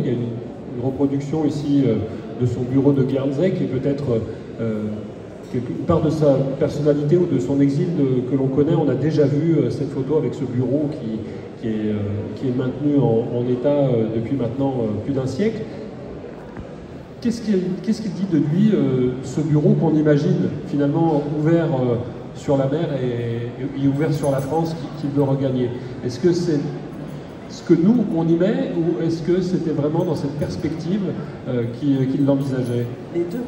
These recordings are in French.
Il y a une reproduction ici de son bureau de Guernsey, qui est peut-être une part de sa personnalité ou de son exil que l'on connaît. On a déjà vu cette photo avec ce bureau qui est maintenu en état depuis maintenant plus d'un siècle. Qu'est-ce qu'il dit de lui, ce bureau qu'on imagine finalement ouvert sur la mer et ouvert sur la France qu'il veut regagner? Est-ce que c'est ce que nous, on y met, ou est-ce que c'était vraiment dans cette perspective qu'il l'envisageait? Les deux.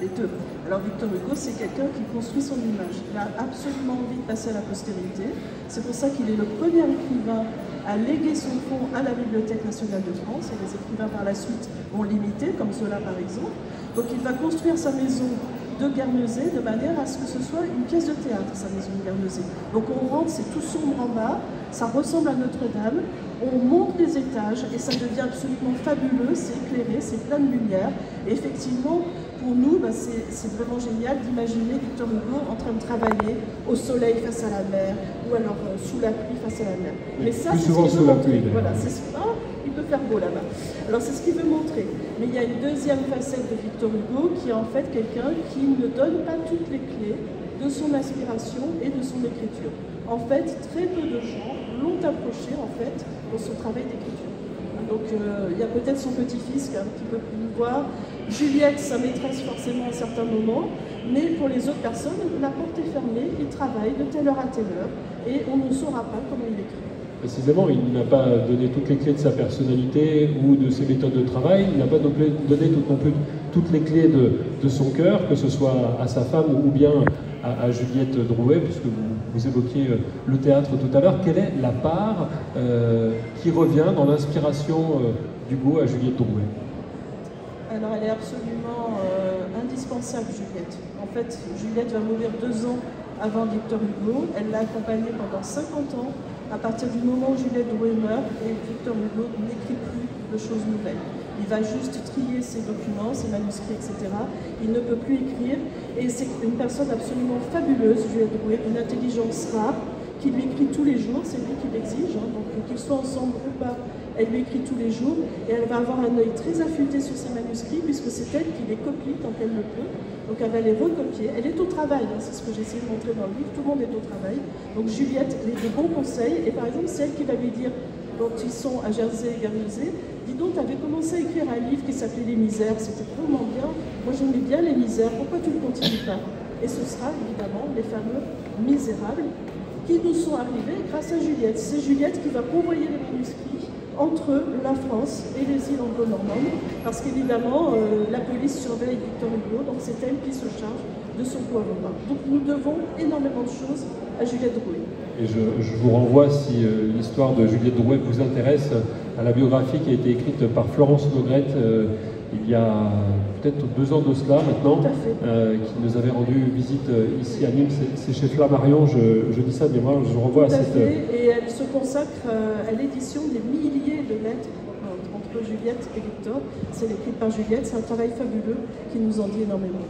Les deux. Alors Victor Hugo, c'est quelqu'un qui construit son image. Il a absolument envie de passer à la postérité. C'est pour ça qu'il est le premier écrivain à léguer son fonds à la Bibliothèque nationale de France. Et les écrivains par la suite vont l'imiter, comme Zola par exemple. Donc il va construire sa maison de Guernesey de manière à ce que ce soit une pièce de théâtre, sa maison de Guernesey. Donc on rentre, c'est tout sombre en bas, ça ressemble à Notre-Dame, on monte les étages et ça devient absolument fabuleux, c'est éclairé, c'est plein de lumière. Et effectivement, pour nous, c'est vraiment génial d'imaginer Victor Hugo en train de travailler au soleil face à la mer, ou alors sous la pluie face à la mer. Mais ça, c'est souvent sous la pluie. Voilà, c'est il peut faire beau là-bas. Alors c'est ce qu'il veut montrer. Mais il y a une deuxième facette de Victor Hugo qui est en fait quelqu'un qui ne donne pas toutes les clés de son inspiration et de son écriture. En fait, très peu de gens l'ont approché en fait dans son travail d'écriture. Donc il y a peut-être son petit-fils qui est un petit peu plus voir. Juliette, sa maîtresse forcément à certains moments, mais pour les autres personnes, la porte est fermée, il travaille de telle heure à telle heure et on ne saura pas comment il écrit. Précisément, il n'a pas donné toutes les clés de sa personnalité ou de ses méthodes de travail, il n'a pas donné non plus toutes les clés de son cœur, que ce soit à sa femme ou bien à Juliette Drouet, puisque vous évoquiez le théâtre tout à l'heure. Quelle est la part qui revient dans l'inspiration d'Hugo à Juliette Drouet? Alors elle est absolument indispensable, Juliette. En fait, Juliette va mourir 2 ans avant Victor Hugo. Elle l'a accompagnée pendant 50 ans. À partir du moment où Juliette Drouet meurt, et Victor Hugo n'écrit plus de choses nouvelles. Il va juste trier ses documents, ses manuscrits, etc. Il ne peut plus écrire. Et c'est une personne absolument fabuleuse, Juliette Drouet, une intelligence rare, qui lui écrit tous les jours, c'est lui qui l'exige, hein, donc qu'ils soient ensemble ou pas, elle lui écrit tous les jours, et elle va avoir un œil très affûté sur ses manuscrits, puisque c'est elle qui les copie tant qu'elle le peut, donc elle va les recopier. Elle est au travail, hein, c'est ce que j'essaie de montrer dans le livre, tout le monde est au travail, donc Juliette a de bons conseils, et par exemple c'est elle qui va lui dire, quand ils sont à Jersey et Guernesey, dis donc, tu avais commencé à écrire un livre qui s'appelait Les Misères, c'était vraiment bien, moi j'aimais bien Les Misères, pourquoi tu ne continues pas? Et ce sera évidemment les fameux Misérables, qui nous sont arrivés grâce à Juliette. C'est Juliette qui va convoyer les manuscrits entre la France et les îles anglo-normandes, parce qu'évidemment, la police surveille Victor Hugo, donc c'est elle qui se charge de son pouvoir. Donc nous devons énormément de choses à Juliette Drouet. Et je vous renvoie, si l'histoire de Juliette Drouet vous intéresse, à la biographie qui a été écrite par Florence Nogrette il y a peut-être 2 ans de cela maintenant, qui nous avait rendu visite ici à Nîmes. C'est chez Flammarion, je dis ça de mémoire, je renvoie à cette... Et elle se consacre à l'édition des milliers de lettres entre Juliette et Victor. C'est écrit par Juliette, c'est un travail fabuleux qui nous en dit énormément.